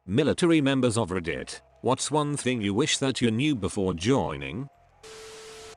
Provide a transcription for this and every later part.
Military members of Reddit, what's one thing you wish that you knew before joining?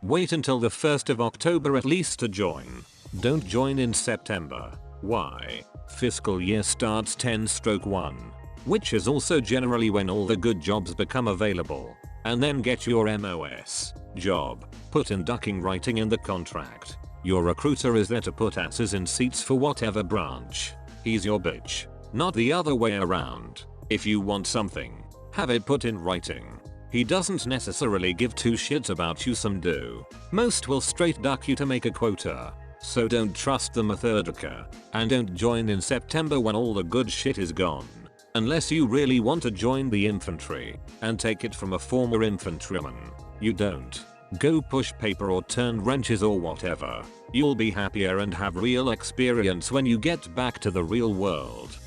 Wait until the 1st of October at least to join. Don't join in September. Why? Fiscal year starts 10/1, which is also generally when all the good jobs become available. And then get your MOS job. Put in ducking writing in the contract. Your recruiter is there to put asses in seats for whatever branch. He's your bitch, not the other way around. If you want something, have it put in writing. He doesn't necessarily give two shits about you, some do. Most will straight duck you to make a quota. So don't trust the methodika, and don't join in September when all the good shit is gone. Unless you really want to join the infantry and take it from a former infantryman. You don't. Go push paper or turn wrenches or whatever. You'll be happier and have real experience when you get back to the real world.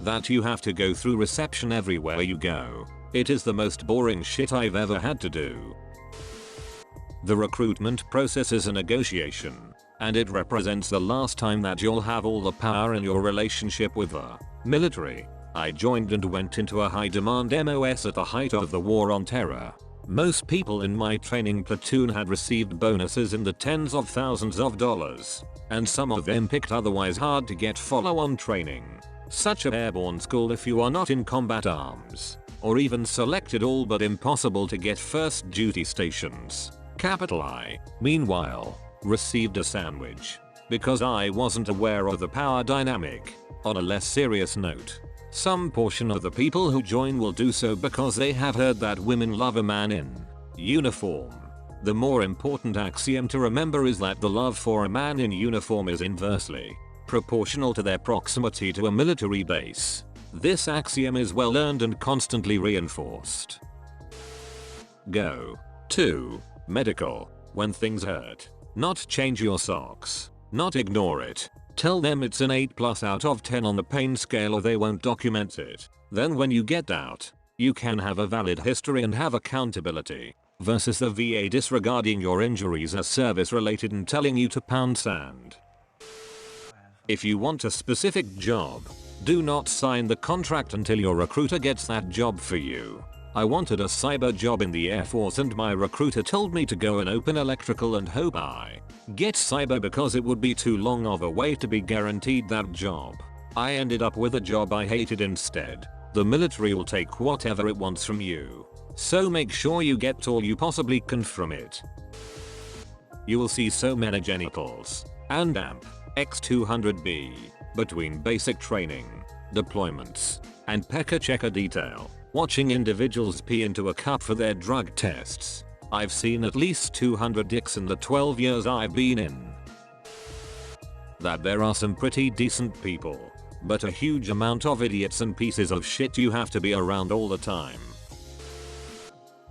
That you have to go through reception everywhere you go. It is the most boring shit I've ever had to do. The recruitment process is a negotiation, and it represents the last time that you'll have all the power in your relationship with the military. I joined and went into a high demand MOS at the height of the war on terror. Most people in my training platoon had received bonuses in the tens of thousands of dollars, and some of them picked otherwise hard to get follow-on training, such as airborne school if you are not in combat arms, or even selected all but impossible to get first duty stations. Capital I, meanwhile, received a sandwich because I wasn't aware of the power dynamic. On a less serious note, some portion of the people who join will do so because they have heard that women love a man in uniform. The more important axiom to remember is that the love for a man in uniform is inversely proportional to their proximity to a military base. This axiom is well learned and constantly reinforced. Go to medical when things hurt. Not change your socks. Not ignore it. Tell them it's an 8+ out of 10 on the pain scale or they won't document it. Then when you get out, you can have a valid history and have accountability. Versus the VA disregarding your injuries as service related and telling you to pound sand. If you want a specific job, do not sign the contract until your recruiter gets that job for you. I wanted a cyber job in the Air Force and my recruiter told me to go and open electrical and hope I get cyber because it would be too long of a wait to be guaranteed that job. I ended up with a job I hated instead. The military will take whatever it wants from you, so make sure you get all you possibly can from it. You will see so many genitals and AMP X200B between basic training, deployments, and P.E.K.K.A checker detail, watching individuals pee into a cup for their drug tests. I've seen at least 200 dicks in the 12 years I've been in. That there are some pretty decent people, but a huge amount of idiots and pieces of shit you have to be around all the time.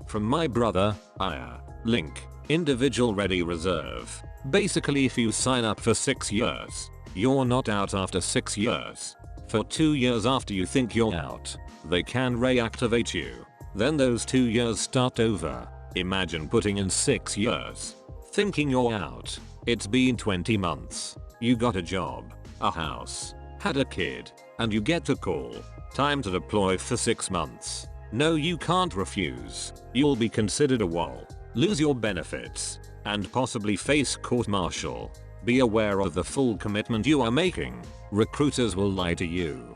From my brother, Aya. Link. Individual Ready Reserve. Basically if you sign up for 6 years, you're not out after 6 years. For 2 years after you think you're out, they can reactivate you. Then those 2 years start over. Imagine putting in 6 years, thinking you're out. It's been 20 months. You got a job, a house, had a kid, and you get a call. Time to deploy for 6 months. No, you can't refuse. You'll be considered a wall, lose your benefits, and possibly face court-martial. Be aware of the full commitment you are making. Recruiters will lie to you.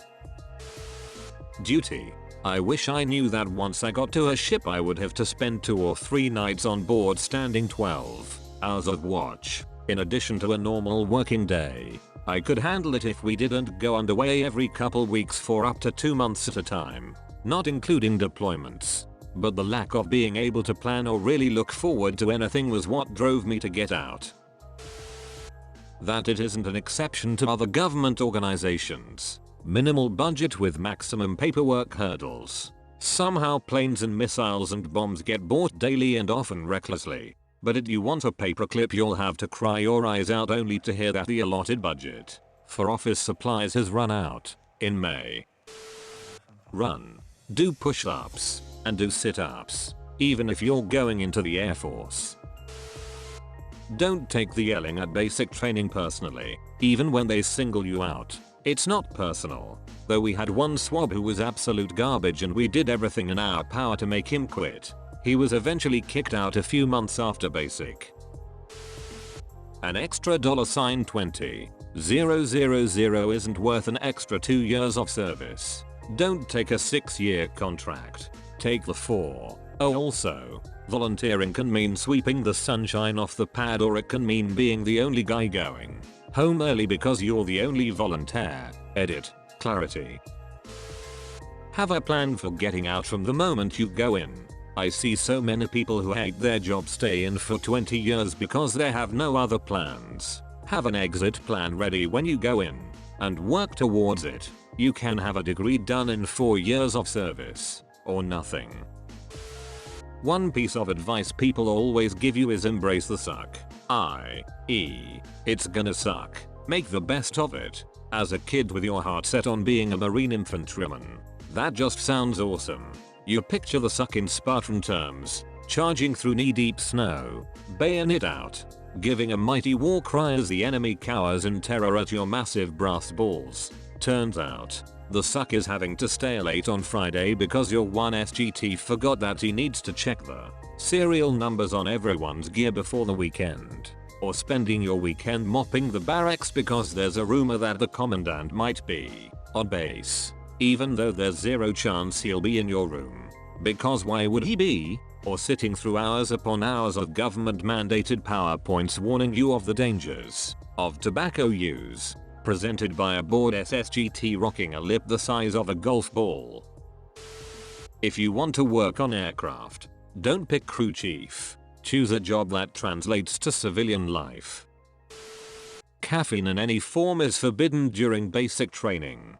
Duty. I wish I knew that once I got to a ship I would have to spend 2 or 3 nights on board standing 12 hours of watch, in addition to a normal working day. I could handle it if we didn't go underway every couple weeks for up to 2 months at a time, not including deployments. But the lack of being able to plan or really look forward to anything was what drove me to get out. That it isn't an exception to other government organizations. Minimal budget with maximum paperwork hurdles. Somehow planes and missiles and bombs get bought daily and often recklessly. But if you want a paperclip you'll have to cry your eyes out only to hear that the allotted budget for office supplies has run out in May. Run. Do push-ups and do sit-ups, even if you're going into the Air Force. Don't take the yelling at basic training personally, even when they single you out. It's not personal. Though we had one swab who was absolute garbage and we did everything in our power to make him quit. He was eventually kicked out a few months after basic. An extra $20,000 isn't worth an extra 2 years of service. Don't take a 6-year contract. Take the 4. Oh, also, volunteering can mean sweeping the sunshine off the pad, or it can mean being the only guy going home early because you're the only volunteer. Edit. Clarity. Have a plan for getting out from the moment you go in. I see so many people who hate their job stay in for 20 years because they have no other plans. Have an exit plan ready when you go in and work towards it. You can have a degree done in 4 years of service or nothing. One piece of advice people always give you is embrace the suck. i.e., it's gonna suck. Make the best of it. As a kid with your heart set on being a Marine infantryman, that just sounds awesome. You picture the suck in Spartan terms, charging through knee-deep snow, bayonet out, giving a mighty war cry as the enemy cowers in terror at your massive brass balls. Turns out, the suck is having to stay late on Friday because your one SGT forgot that he needs to check the serial numbers on everyone's gear before the weekend. Or spending your weekend mopping the barracks because there's a rumor that the commandant might be on base, even though there's zero chance he'll be in your room. Because why would he be? Or sitting through hours upon hours of government mandated PowerPoints warning you of the dangers of tobacco use, presented by a bored SSGT rocking a lip the size of a golf ball. If you want to work on aircraft, don't pick crew chief. Choose a job that translates to civilian life. Caffeine in any form is forbidden during basic training.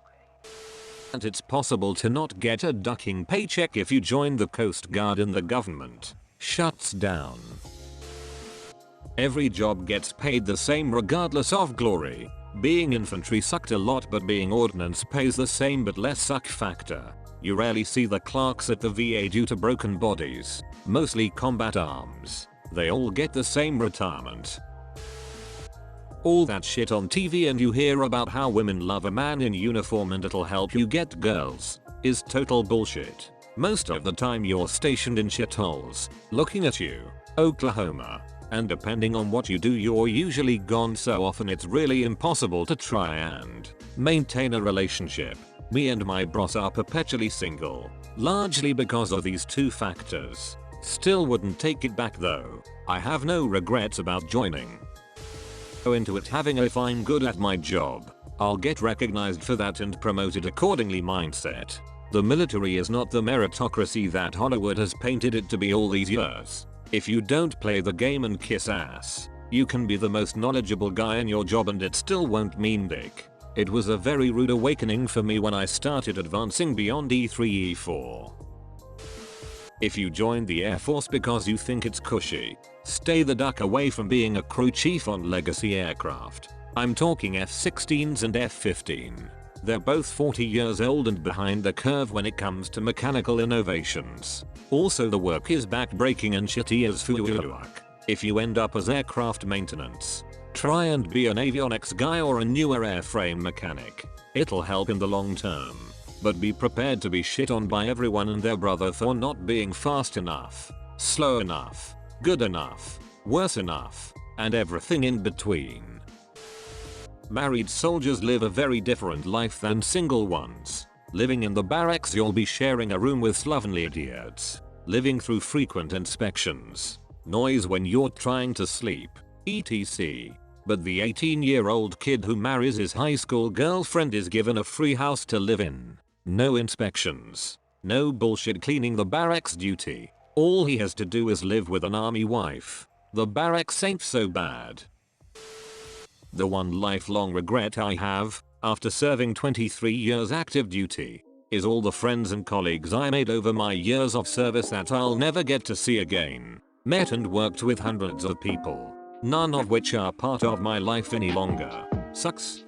And it's possible to not get a ducking paycheck if you join the Coast Guard and the government shuts down. Every job gets paid the same regardless of glory. Being infantry sucked a lot, but being ordnance pays the same but less suck factor. You rarely see the clerks at the VA due to broken bodies, mostly combat arms. They all get the same retirement. All that shit on TV and you hear about how women love a man in uniform and it'll help you get girls is total bullshit. Most of the time you're stationed in shitholes, looking at you, Oklahoma. And depending on what you do you're usually gone so often it's really impossible to try and maintain a relationship. Me and my boss are perpetually single, largely because of these two factors. Still wouldn't take it back though. I have no regrets about joining. Go into it having a "if I'm good at my job, I'll get recognized for that and promoted accordingly" mindset. The military is not the meritocracy that Hollywood has painted it to be all these years. If you don't play the game and kiss ass, you can be the most knowledgeable guy in your job and it still won't mean dick. It was a very rude awakening for me when I started advancing beyond E3 E4. If you joined the Air Force because you think it's cushy, stay the duck away from being a crew chief on legacy aircraft. I'm talking F-16s and F-15. They're both 40 years old and behind the curve when it comes to mechanical innovations. Also the work is backbreaking and shitty as fuck. If you end up as aircraft maintenance, try and be an avionics guy or a newer airframe mechanic. It'll help in the long term. But be prepared to be shit on by everyone and their brother for not being fast enough, slow enough, good enough, worse enough, and everything in between. Married soldiers live a very different life than single ones. Living in the barracks you'll be sharing a room with slovenly idiots, living through frequent inspections, noise when you're trying to sleep, etc. But the 18-year-old kid who marries his high school girlfriend is given a free house to live in. No inspections. No bullshit cleaning the barracks duty. All he has to do is live with an army wife. The barracks ain't so bad. The one lifelong regret I have, after serving 23 years active duty, is all the friends and colleagues I made over my years of service that I'll never get to see again. Met and worked with hundreds of people, none of which are part of my life any longer. Sucks.